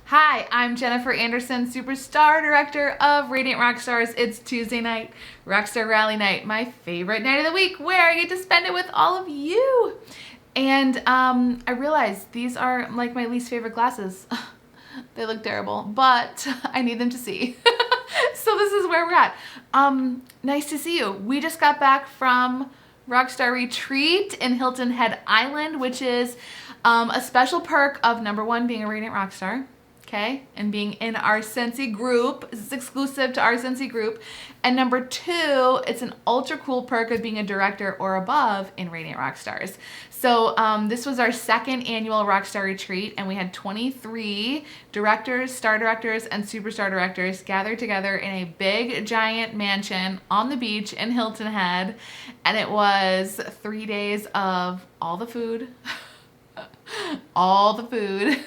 Hi, I'm Jennifer Anderson, Superstar Director of Radiant Rockstars. It's Tuesday night, Rockstar Rally Night, my favorite night of the week, where I get to spend it with all of you. And I realized these are like my least favorite glasses. They look terrible, but I need them to see. So this is where we're at. Nice to see you. We just got back from Rockstar Retreat in Hilton Head Island, which is a special perk of number one, being a Radiant Rockstar. Okay, and being in our Scentsy group. This is exclusive to our Scentsy group. And number two, it's an ultra cool perk of being a director or above in Radiant Rockstars. So this was our second annual Rockstar Retreat, and we had 23 directors, star directors, and superstar directors gathered together in a big, giant mansion on the beach in Hilton Head. And it was 3 days of all the food, all the food,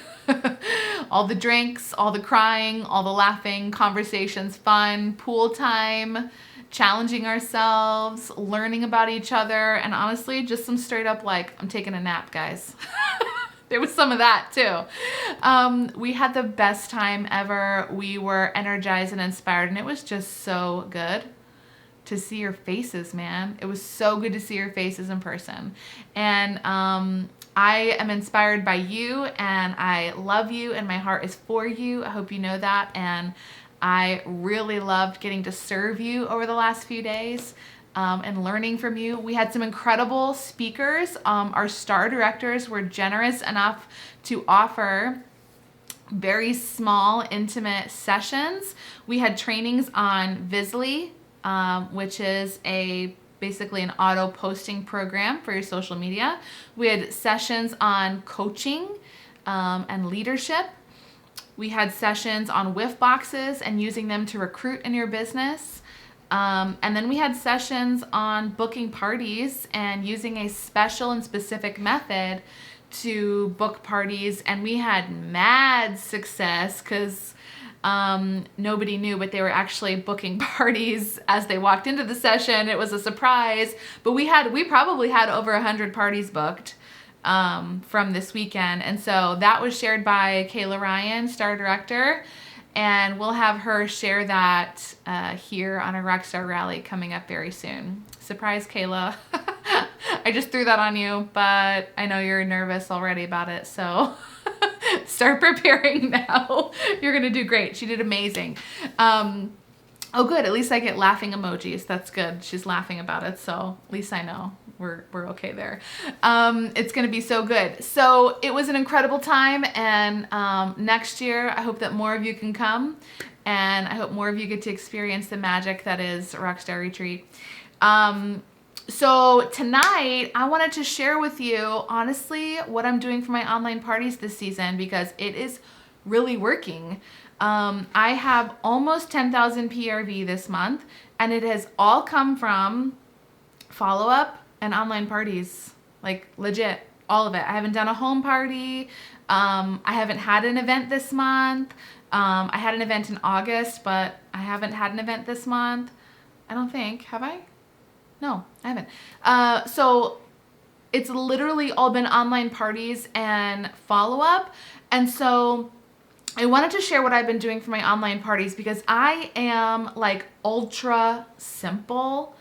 all the drinks, all the crying, all the laughing, conversations, fun, pool time, challenging ourselves, learning about each other, and honestly, just some straight up like, I'm taking a nap, guys. There was some of that too. We had the best time ever. We were energized and inspired, and it was just so good to see your faces, man. It was so good to see your faces in person. And I am inspired by you, and I love you, and my heart is for you. I hope you know that. And I really loved getting to serve you over the last few days and learning from you. We had some incredible speakers. Our star directors were generous enough to offer very small, intimate sessions. We had trainings on Visly, which is basically an auto posting program for your social media. We had sessions on coaching and leadership. We had sessions on whiff boxes and using them to recruit in your business. And then we had sessions on booking parties and using a special and specific method to book parties. And we had mad success because nobody knew, but they were actually booking parties as they walked into the session. It was a surprise, but we probably had over 100 parties booked from this weekend. And so that was shared by Kayla Ryan, Star Director, and we'll have her share that here on a Rockstar Rally coming up very soon. Surprise, Kayla. I just threw that on you, but I know you're nervous already about it, so start preparing now. You're gonna do great. She did amazing. Oh good, at least I get laughing emojis. That's good. She's laughing about it, so at least I know we're okay there. It's gonna be so good. So it was an incredible time, and next year I hope that more of you can come, and I hope more of you get to experience the magic that is Rockstar Retreat. So tonight I wanted to share with you, honestly, what I'm doing for my online parties this season, because it is really working. I have almost 10,000 PRV this month, and it has all come from follow-up and online parties, like legit, all of it. I haven't done a home party. I haven't had an event this month. I had an event in August, but I haven't had an event this month. I don't think, have I? No, I haven't. So it's literally all been online parties and follow-up. And so I wanted to share what I've been doing for my online parties, because I am like ultra simple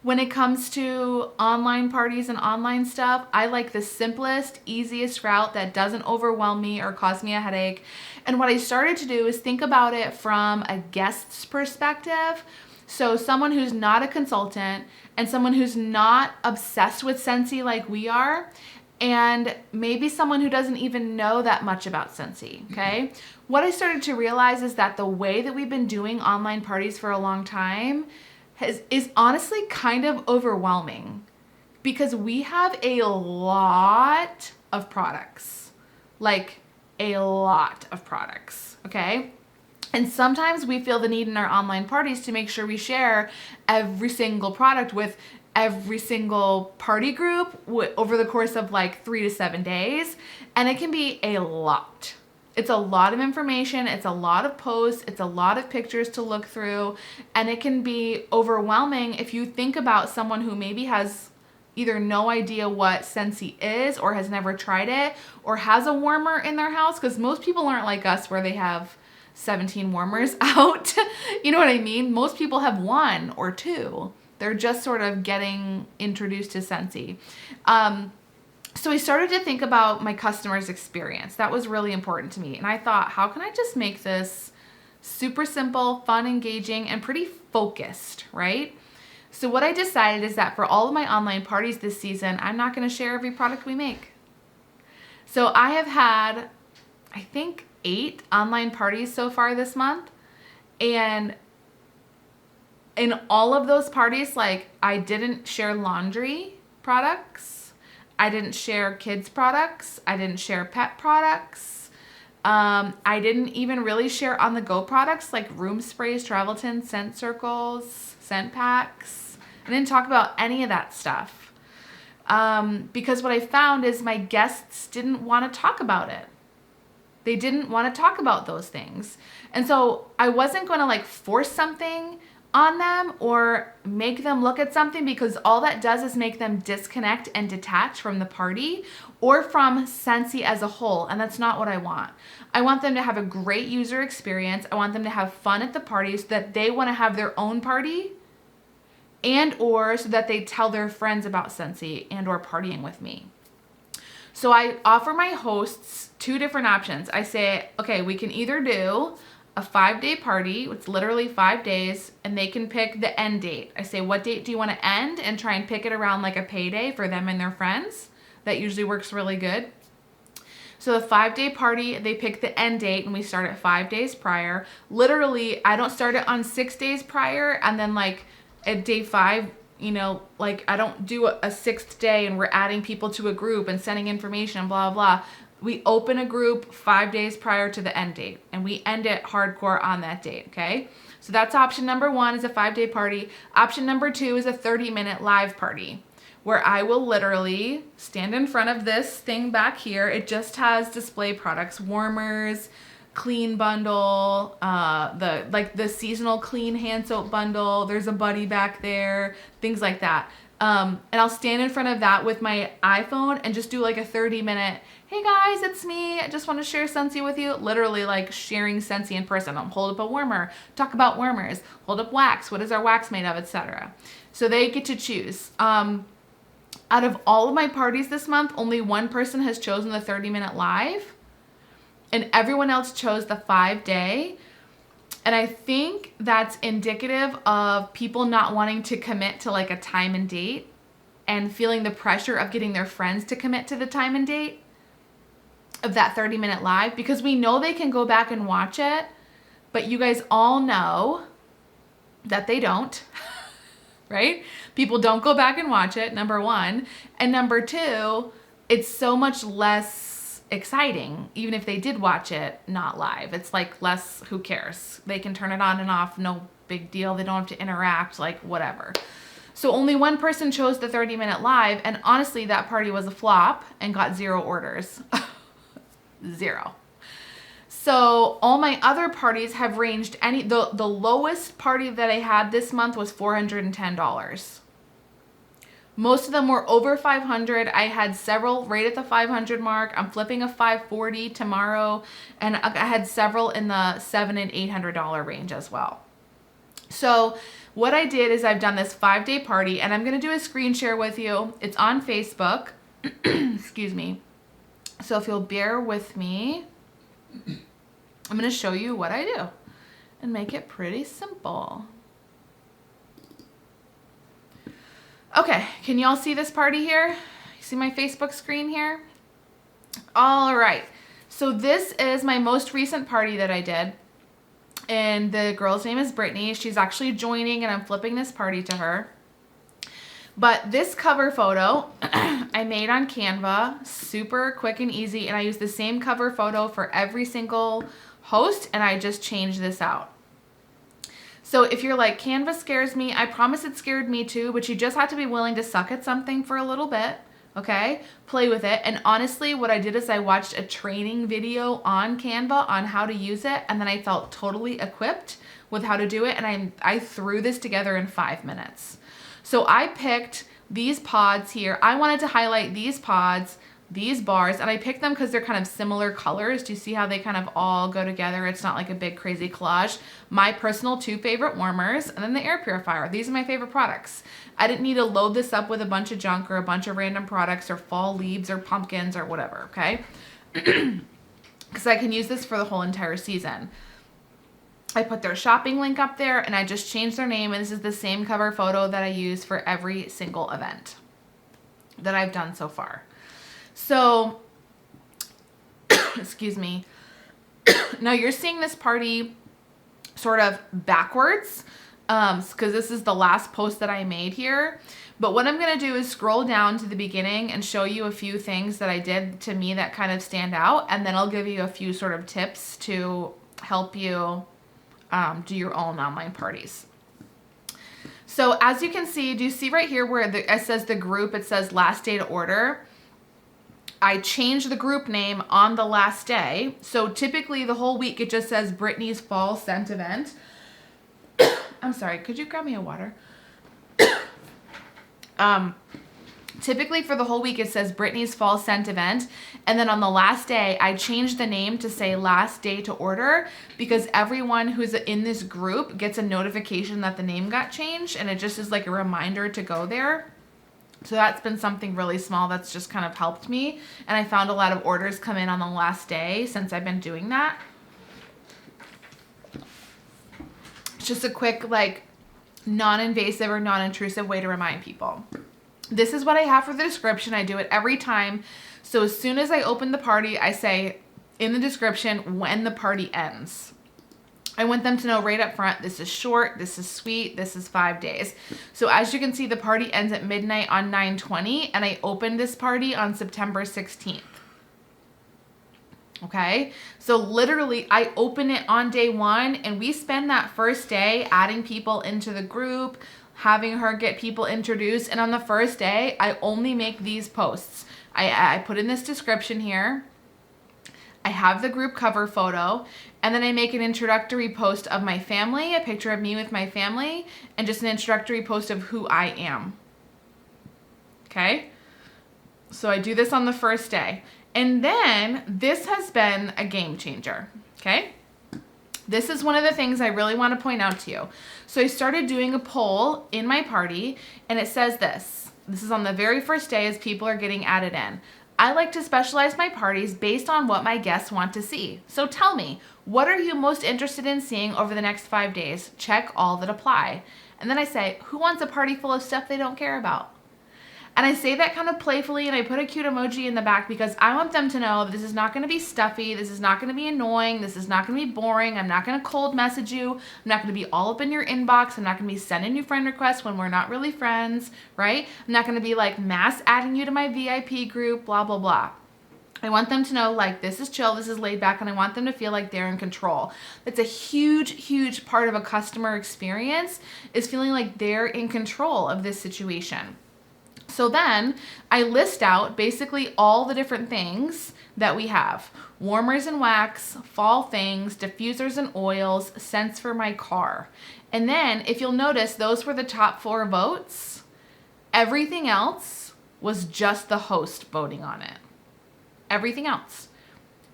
when it comes to online parties and online stuff. I like the simplest, easiest route that doesn't overwhelm me or cause me a headache. And what I started to do is think about it from a guest's perspective. So someone who's not a consultant and someone who's not obsessed with Scentsy like we are, and maybe someone who doesn't even know that much about Scentsy, okay? What I started to realize is that the way that we've been doing online parties for a long time is honestly kind of overwhelming, because we have a lot of products, like a lot of products, okay? And sometimes we feel the need in our online parties to make sure we share every single product with every single party group over the course of like 3 to 7 days. And it can be a lot. It's a lot of information. It's a lot of posts. It's a lot of pictures to look through. And it can be overwhelming if you think about someone who maybe has either no idea what Scentsy is or has never tried it or has a warmer in their house, because most people aren't like us where they have 17 warmers out. You know what I mean? Most people have 1 or 2. They're just sort of getting introduced to Scentsy. So I started to think about my customer's experience. That was really important to me. And I thought, how can I just make this super simple, fun, engaging, and pretty focused, right? So what I decided is that for all of my online parties this season, I'm not going to share every product we make. So I have had, I think, 8 online parties so far this month. And in all of those parties, like, I didn't share laundry products. I didn't share kids products. I didn't share pet products. I didn't even really share on-the-go products like room sprays, travel tins, scent circles, scent packs. I didn't talk about any of that stuff because what I found is my guests didn't want to talk about it. They didn't want to talk about those things. And so I wasn't going to like force something on them or make them look at something, because all that does is make them disconnect and detach from the party or from Scentsy as a whole. And that's not what I want. I want them to have a great user experience. I want them to have fun at the party so that they want to have their own party, and or so that they tell their friends about Scentsy and or partying with me. So I offer my hosts 2 different options. I say, okay, we can either do a 5-day party, it's literally 5 days, and they can pick the end date. I say, what date do you want to end? And try and pick it around like a payday for them and their friends. That usually works really good. So the 5-day party, they pick the end date and we start at 5 days prior. Literally, I don't start it on 6 days prior and then like at day 5, you know, like I don't do a 6th day and we're adding people to a group and sending information, blah, blah. We open a group 5 days prior to the end date and we end it hardcore on that date, okay? So that's option number 1 is a 5-day party. Option number 2 is a 30-minute live party where I will literally stand in front of this thing back here. It just has display products, warmers, clean bundle, the seasonal clean hand soap bundle. There's a buddy back there, things like that. And I'll stand in front of that with my iPhone and just do like a 30-minute, hey guys, it's me. I just want to share Scentsy with you. Literally like sharing Scentsy in person. I'll hold up a warmer, talk about warmers, hold up wax. What is our wax made of, etc. So they get to choose. Out of all of my parties this month, only 1 person has chosen the 30-minute live and everyone else chose the 5-day. And I think that's indicative of people not wanting to commit to like a time and date and feeling the pressure of getting their friends to commit to the time and date of that 30-minute live, because we know they can go back and watch it, but you guys all know that they don't, right? People don't go back and watch it, number 1. And number 2, it's so much less exciting, even if they did watch it not live. It's like less, who cares? They can turn it on and off, no big deal. They don't have to interact, like whatever. So only 1 person chose the 30-minute live, and honestly, that party was a flop and got 0 orders. 0. So all my other parties have ranged the lowest party that I had this month was $410. Most of them were over 500. I had several right at the 500 mark. I'm flipping a 540 tomorrow, and I had several in the $700 and $800 range as well. So what I did is I've done this 5-day party, and I'm going to do a screen share with you. It's on Facebook. Excuse me. So if you'll bear with me, I'm going to show you what I do and make it pretty simple. Okay, can y'all see this party here? You see my Facebook screen here? All right, so this is my most recent party that I did. And the girl's name is Brittany. She's actually joining, and I'm flipping this party to her. But this cover photo I made on Canva, super quick and easy, and I used the same cover photo for every single host, and I just changed this out. So if you're like, Canva scares me, I promise it scared me too, but you just have to be willing to suck at something for a little bit, okay? Play with it. And honestly, what I did is I watched a training video on Canva on how to use it, and then I felt totally equipped with how to do it, and I threw this together in 5 minutes. So I picked these pods here, I wanted to highlight these pods, these bars, and I picked them because they're kind of similar colors. Do you see how they kind of all go together? It's not like a big crazy collage. My personal 2 favorite warmers, and then the air purifier. These are my favorite products. I didn't need to load this up with a bunch of junk or a bunch of random products or fall leaves or pumpkins or whatever, okay? Because I can use this for the whole entire season. I put their shopping link up there, and I just changed their name, and this is the same cover photo that I use for every single event that I've done so far. So, excuse me. Now you're seeing this party sort of backwards because this is the last post that I made here. But what I'm going to do is scroll down to the beginning and show you a few things that I did to me that kind of stand out. And then I'll give you a few sort of tips to help you do your own online parties. So as you can see, do you see right here where it says the group, it says last day to order? I changed the group name on the last day. So typically the whole week it just says Brittany's Fall Scent Event. I'm sorry, could you grab me a water? Typically for the whole week it says Brittany's Fall Scent Event. And then on the last day, I changed the name to say last day to order because everyone who's in this group gets a notification that the name got changed, and it just is like a reminder to go there. So that's been something really small that's just kind of helped me. And I found a lot of orders come in on the last day since I've been doing that. It's just a quick, like, non-invasive or non-intrusive way to remind people. This is what I have for the description. I do it every time. So as soon as I open the party, I say in the description when the party ends. I want them to know right up front, this is short, this is sweet, this is 5 days. So as you can see, the party ends at midnight on 9/20, and I opened this party on September 16th. Okay, so literally I open it on day 1, and we spend that first day adding people into the group, having her get people introduced, and on the first day, I only make these posts. I put in this description here. I have the group cover photo, and then I make an introductory post of my family, a picture of me with my family, and just an introductory post of who I am. Okay? So I do this on the first day. And then this has been a game changer. Okay? This is one of the things I really want to point out to you. So I started doing a poll in my party, and it says this. This is on the very first day as people are getting added in. I like to specialize my parties based on what my guests want to see. So tell me, what are you most interested in seeing over the next 5 days? Check all that apply. And then I say, who wants a party full of stuff they don't care about? And I say that kind of playfully, and I put a cute emoji in the back because I want them to know that this is not going to be stuffy, this is not going to be annoying, this is not going to be boring, I'm not going to cold message you, I'm not going to be all up in your inbox, I'm not going to be sending you friend requests when we're not really friends, right? I'm not going to be like mass adding you to my VIP group, blah, blah, blah. I want them to know, like, this is chill, this is laid back, and I want them to feel like they're in control. That's a huge, huge part of a customer experience, is feeling like they're in control of this situation. So then I list out basically all the different things that we have. Warmers and wax, fall things, diffusers and oils, scents for my car. And then if you'll notice, those were the top 4 votes. Everything else was just the host voting on it. Everything else.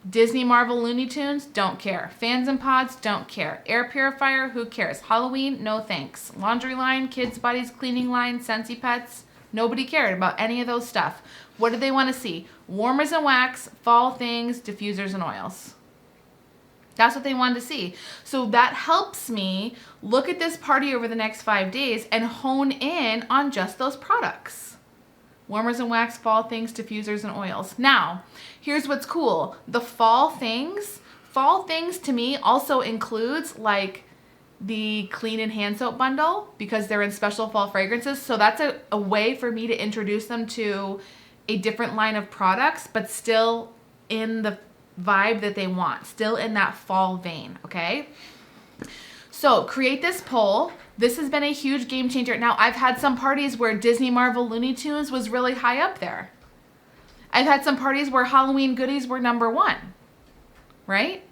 Disney, Marvel, Looney Tunes, don't care. Fans and Pods, don't care. Air purifier, who cares? Halloween, no thanks. Laundry line, kids' buddies, cleaning line, Scentsy pets. Nobody cared about any of those stuff. What did they want to see? Warmers and wax, fall things, diffusers and oils. That's what they wanted to see. So that helps me look at this party over the next 5 days and hone in on just those products. Warmers and wax, fall things, diffusers and oils. Now, here's what's cool. The fall things to me also includes like the clean and hand soap bundle because they're in special fall fragrances. So that's a way for me to introduce them to a different line of products, but still in the vibe that they want, still in that fall vein, okay? So create this poll. This has been a huge game changer. Now, I've had some parties where Disney, Marvel, Looney Tunes was really high up there. I've had some parties where Halloween goodies were number 1, right?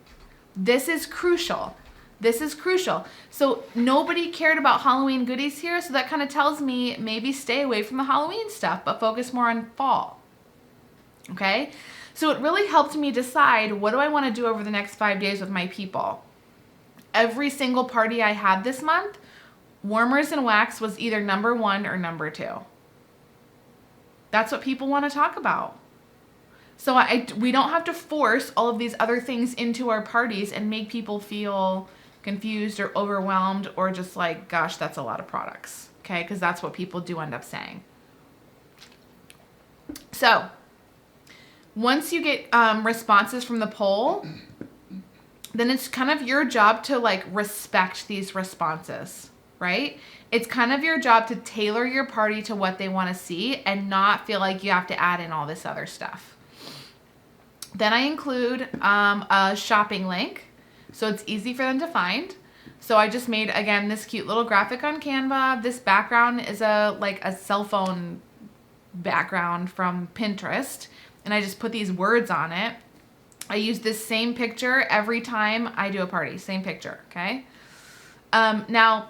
This is crucial. This is crucial. So nobody cared about Halloween goodies here, so that kind of tells me maybe stay away from the Halloween stuff, but focus more on fall. Okay? So it really helped me decide, what do I want to do over the next 5 days with my people? Every single party I had this month, warmers and wax was either number 1 or number 2. That's what people want to talk about. So we don't have to force all of these other things into our parties and make people feel confused or overwhelmed or just like, gosh, that's a lot of products. Okay? Because that's what people do end up saying. So once you get responses from the poll, then it's kind of your job to like respect these responses, right? It's kind of your job to tailor your party to what they want to see and not feel like you have to add in all this other stuff. Then I include a shopping link, so it's easy for them to find. So I just made, again, this cute little graphic on Canva. This background is like a cell phone background from Pinterest, and I just put these words on it. I use this same picture every time I do a party, same picture, okay? Now,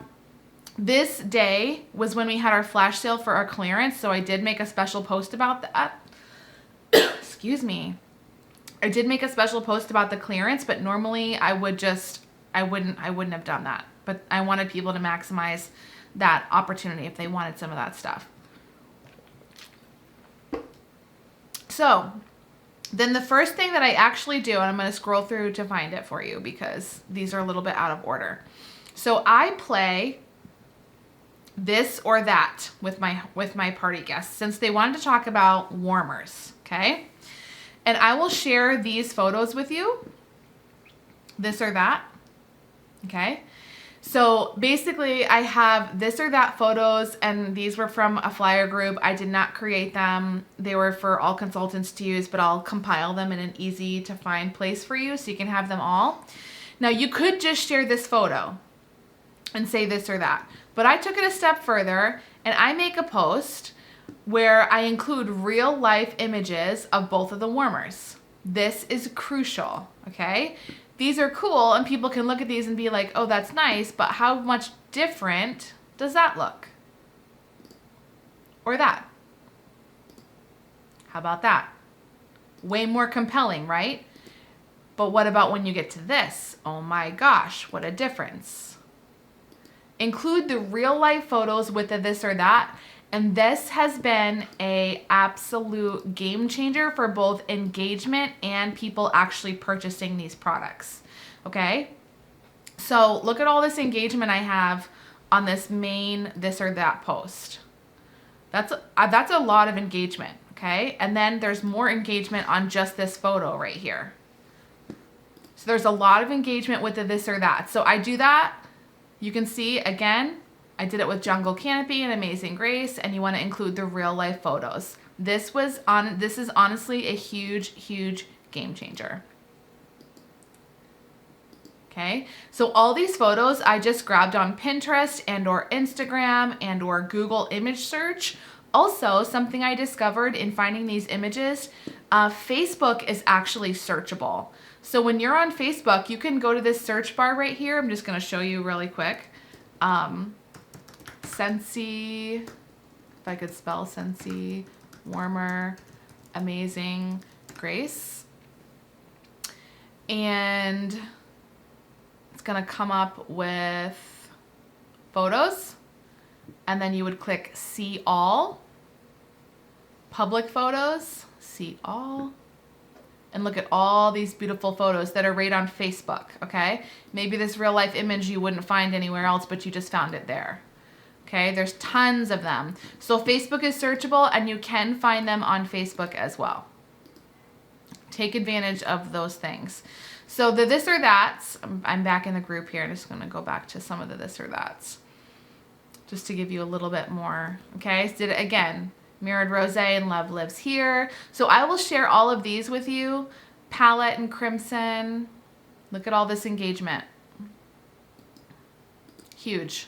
this day was when we had our flash sale for our clearance, so I did make a special post about that. Excuse me. I did make a special post about the clearance, but normally I wouldn't have done that. But I wanted people to maximize that opportunity if they wanted some of that stuff. So then the first thing that I actually do, and I'm going to scroll through to find it for you because these are a little bit out of order. So I play this or that with my party guests since they wanted to talk about warmers, okay? And I will share these photos with you, this or that, okay? So basically I have this or that photos, and these were from a flyer group. I did not create them. They were for all consultants to use, but I'll compile them in an easy to find place for you so you can have them all. Now you could just share this photo and say this or that, but I took it a step further and I make a post where I include real life images of both of the warmers. This is crucial, okay? These are cool and people can look at these and be like, oh, that's nice, but how much different does that look? Or that? How about that? Way more compelling, right? But what about when you get to this? Oh my gosh, what a difference. Include the real life photos with the this or that. And this has been an absolute game changer for both engagement and people actually purchasing these products, okay? So look at all this engagement I have on this main this or that post. That's a lot of engagement, okay? And then there's more engagement on just this photo right here. So there's a lot of engagement with the this or that. So I do that. You can see, again, I did it with Jungle Canopy and Amazing Grace, and you want to include the real life photos. This is honestly a huge, huge game changer. Okay, so all these photos I just grabbed on Pinterest and or Instagram and or Google image search. Also, something I discovered in finding these images, Facebook is actually searchable. So when you're on Facebook, you can go to this search bar right here. I'm just going to show you really quick. Scentsy, if I could spell Scentsy, warmer, Amazing Grace. And it's going to come up with photos. And then you would click see all, public photos, see all. And look at all these beautiful photos that are right on Facebook, okay? Maybe this real life image you wouldn't find anywhere else, but you just found it there. Okay, there's tons of them. So Facebook is searchable and you can find them on Facebook as well. Take advantage of those things. So the this or that's, I'm back in the group here. I'm just gonna go back to some of the this or that's just to give you a little bit more, okay? So did it again. Mirrored Rosé and Love Lives Here. So I will share all of these with you. Palette and Crimson. Look at all this engagement. Huge.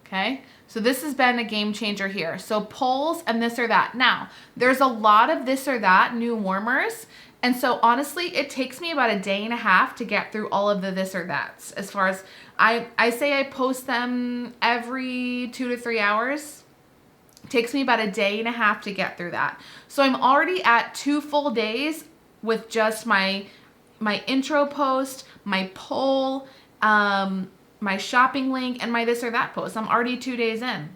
Okay, so this has been a game changer here. So polls and this or that. Now, there's a lot of this or that new warmers, And so honestly, it takes me about a day and a half to get through all of the this or that's. As far as I say I post them every 2 to 3 hours. It takes me about a day and a half to get through that. So I'm already at 2 full days with just my intro post, my poll, my shopping link, and my this or that post. I'm already 2 days in.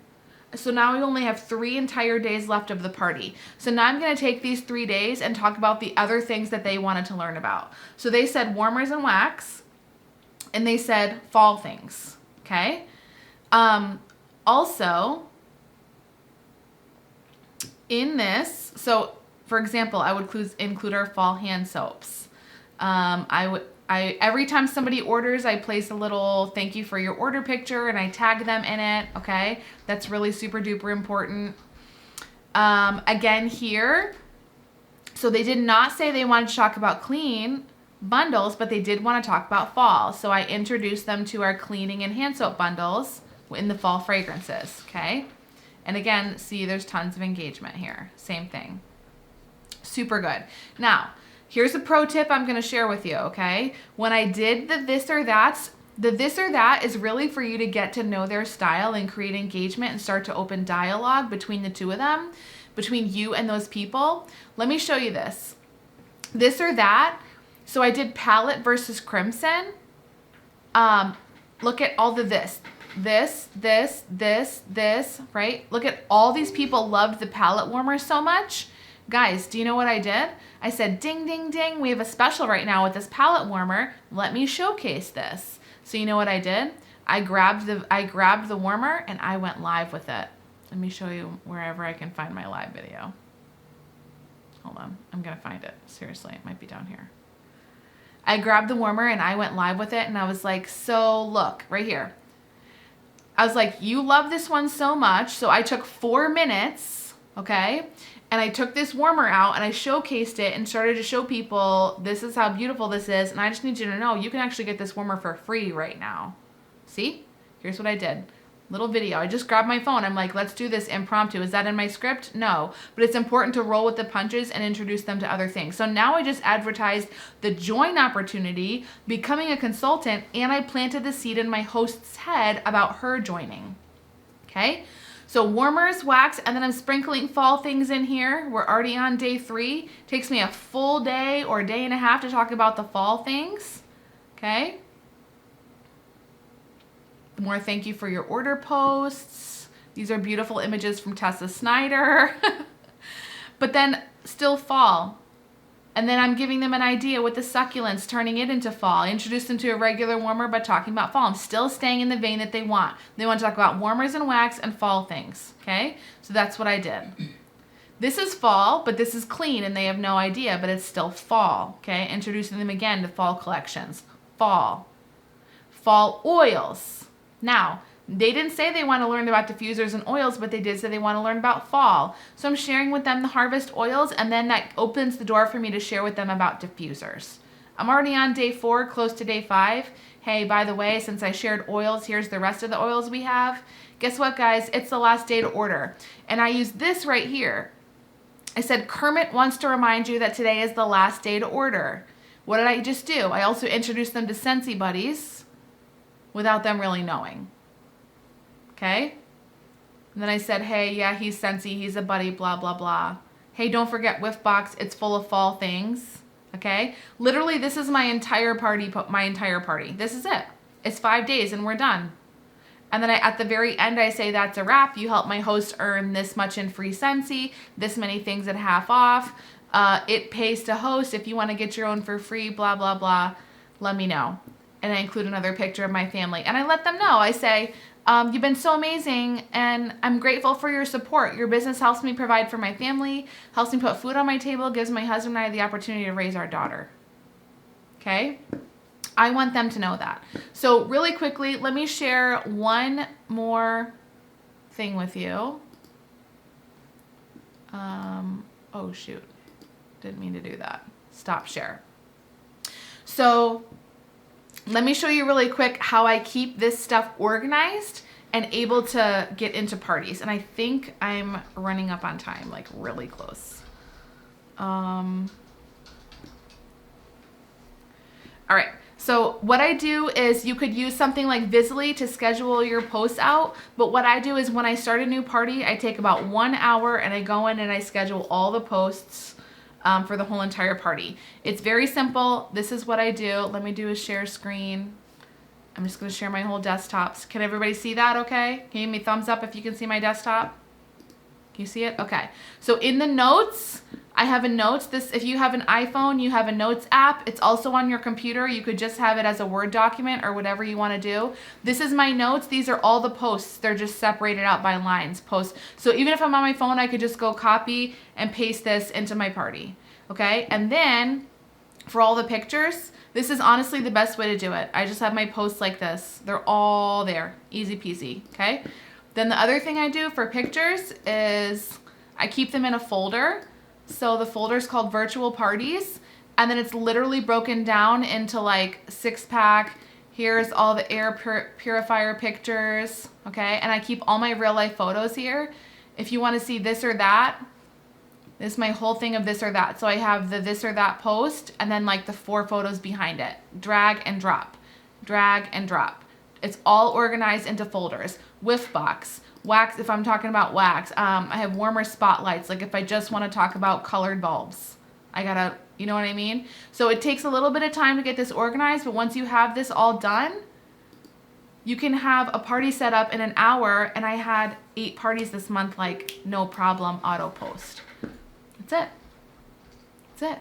So now we only have 3 entire days left of the party. So now I'm going to take these 3 days and talk about the other things that they wanted to learn about. So they said warmers and wax, and they said fall things. Okay. Also, in this, so for example, I would include our fall hand soaps. Every time somebody orders, I place a little thank you for your order picture and I tag them in it. Okay. That's really super duper important. Again here, so they did not say they wanted to talk about clean bundles, but they did want to talk about fall. So I introduced them to our cleaning and hand soap bundles in the fall fragrances. Okay. And again, see, there's tons of engagement here. Same thing. Super good. Now, here's a pro tip I'm going to share with you, okay? When I did the this or that is really for you to get to know their style and create engagement and start to open dialogue between the two of them, between you and those people. Let me show you this. This or that. So I did palette versus crimson. Look at all the this, right? Look at all these people loved the palette warmer so much. Guys, do you know what I did? I said, ding, ding, ding. We have a special right now with this palette warmer. Let me showcase this. So you know what I did? I grabbed the warmer and I went live with it. Let me show you wherever I can find my live video. Hold on. I'm going to find it. Seriously, it might be down here. I grabbed the warmer and I went live with it. And I was like, so look right here. I was like, you love this one so much. So I took 4 minutes, okay? And I took this warmer out and I showcased it and started to show people, this is how beautiful this is. And I just need you to know, you can actually get this warmer for free right now. See? Here's what I did. Little video. I just grabbed my phone. I'm like, let's do this impromptu. Is that in my script? No. But it's important to roll with the punches and introduce them to other things. So now I just advertised the join opportunity, becoming a consultant, and I planted the seed in my host's head about her joining. Okay? So warmers, wax, and then I'm sprinkling fall things in here. We're already on day 3. Takes me a full day or day and a half to talk about the fall things. Okay? More thank you for your order posts. These are beautiful images from Tessa Snyder. But then still fall. And then I'm giving them an idea with the succulents, turning it into fall. I introduced them to a regular warmer, but talking about fall. I'm still staying in the vein that they want. They want to talk about warmers and wax and fall things. Okay? So that's what I did. This is fall, but this is clean, and they have no idea, but it's still fall. Okay? Introducing them again to fall collections. Fall. Fall oils. Now, they didn't say they want to learn about diffusers and oils, but they did say they want to learn about fall. So I'm sharing with them the harvest oils, and then that opens the door for me to share with them about diffusers. I'm already on day 4, close to day 5. Hey, by the way, since I shared oils, here's the rest of the oils we have. Guess what, guys? It's the last day to order. And I used this right here. I said, Kermit wants to remind you that today is the last day to order. What did I just do? I also introduced them to Scentsy Buddies without them really knowing. Okay? And then I said, hey, yeah, he's Scentsy, he's a buddy, blah, blah, blah. Hey, don't forget Whiff Box, it's full of fall things. Okay? Literally, this is my entire party. This is it. It's 5 days and we're done. And then at the very end, I say, that's a wrap. You help my host earn this much in free Scentsy, this many things at half off. It pays to host. If you want to get your own for free, blah, blah, blah, let me know. And I include another picture of my family. And I let them know. I say, you've been so amazing, and I'm grateful for your support. Your business helps me provide for my family, helps me put food on my table, gives my husband and I the opportunity to raise our daughter. Okay? I want them to know that. So really quickly, let me share one more thing with you. Oh, shoot. Didn't mean to do that. Stop share. So let me show you really quick how I keep this stuff organized and able to get into parties. And I think I'm running up on time, like really close. All right. So what I do is you could use something like Visly to schedule your posts out. But what I do is when I start a new party, I take about 1 hour and I go in and I schedule all the posts for the whole entire party. It's very simple. This is what I do. Let me do a share screen. I'm just going to share my whole desktops. Can everybody see that okay? Can you give me a thumbs up if you can see my desktop? Can you see it? Okay. So in the notes, I have a notes. If you have an iPhone, you have a notes app. It's also on your computer. You could just have it as a Word document or whatever you want to do. This is my notes. These are all the posts. They're just separated out by lines, posts. So even if I'm on my phone, I could just go copy and paste this into my party. Okay. And then for all the pictures, this is honestly the best way to do it. I just have my posts like this. They're all there. Easy peasy. Okay. Then the other thing I do for pictures is I keep them in a folder. So the folder is called Virtual Parties. And then it's literally broken down into like 6-pack. Here's all the air purifier pictures. Okay. And I keep all my real life photos here. If you want to see this or that, this is my whole thing of this or that. So I have the this or that post and then like the 4 photos behind it. Drag and drop. Drag and drop. It's all organized into folders. Whiff box, wax, if I'm talking about wax. I have warmer spotlights, like if I just want to talk about colored bulbs. I gotta, you know what I mean? So it takes a little bit of time to get this organized, but once you have this all done, you can have a party set up in an hour, and I had 8 parties this month, like no problem, auto post. That's it. That's it.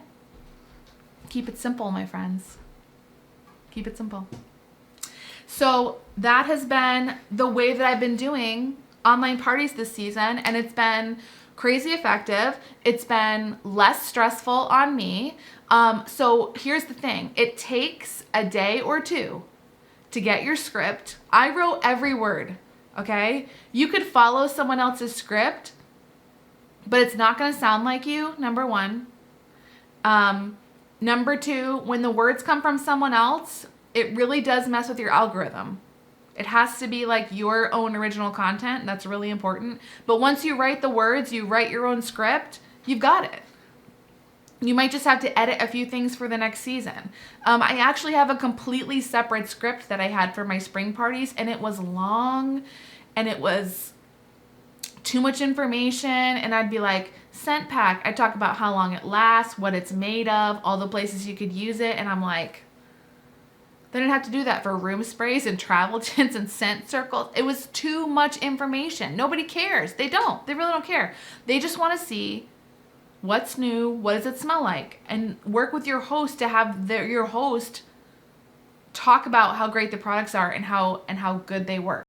Keep it simple, my friends. Keep it simple. So that has been the way that I've been doing online parties this season, and it's been crazy effective. It's been less stressful on me. So here's the thing. It takes a day or 2 to get your script. I wrote every word, okay? You could follow someone else's script, but it's not going to sound like you, number 1. Number 2, when the words come from someone else, it really does mess with your algorithm. It has to be like your own original content. That's really important. But once you write the words, you write your own script, you've got it. You might just have to edit a few things for the next season. I actually have a completely separate script that I had for my spring parties, and it was long and it was too much information. And I'd be like, scent pack. I'd talk about how long it lasts, what it's made of, all the places you could use it. And I'm like, they didn't have to do that for room sprays and travel tints and scent circles. It was too much information. Nobody cares. They don't. They really don't care. They just want to see what's new, what does it smell like, and work with your host to have your host talk about how great the products are and how good they work.